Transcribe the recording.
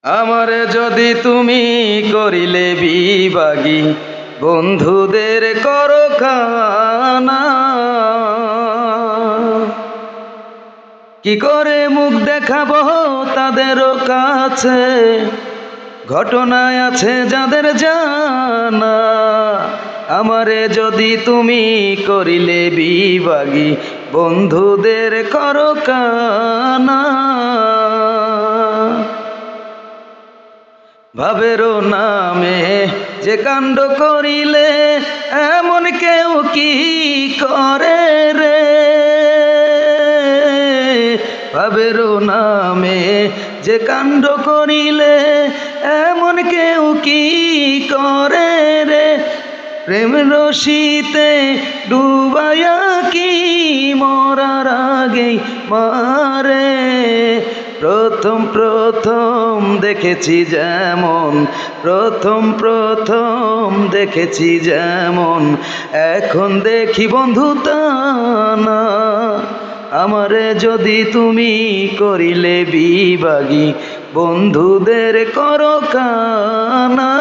আমারে যদি তুমি করিলে বিভাগী, বন্ধুদের করো কানা। কি করে মুখ দেখাবো তাদেরও কাছে, ঘটনায় আছে যাদের জানা। আমারে যদি তুমি করিলে বিভাগী, বন্ধুদের করো কানা। ভাবেরও নামে যে কাণ্ড করিলে, এমন কেউ কি করে রে। ভাবেরও নামে যে কাণ্ড করিলে, এমন কেউ কি করে রে। প্রেম রশিতে ডুবাইয়া কি মরার আগেই মারে। প্রথম প্রথম দেখেছি যেমন, প্রথম দেখেছি যেমন, এখন দেখি বন্ধু তা না। আমারে যদি তুমি করিলে বিভাগী, বন্ধুদের করো কানা।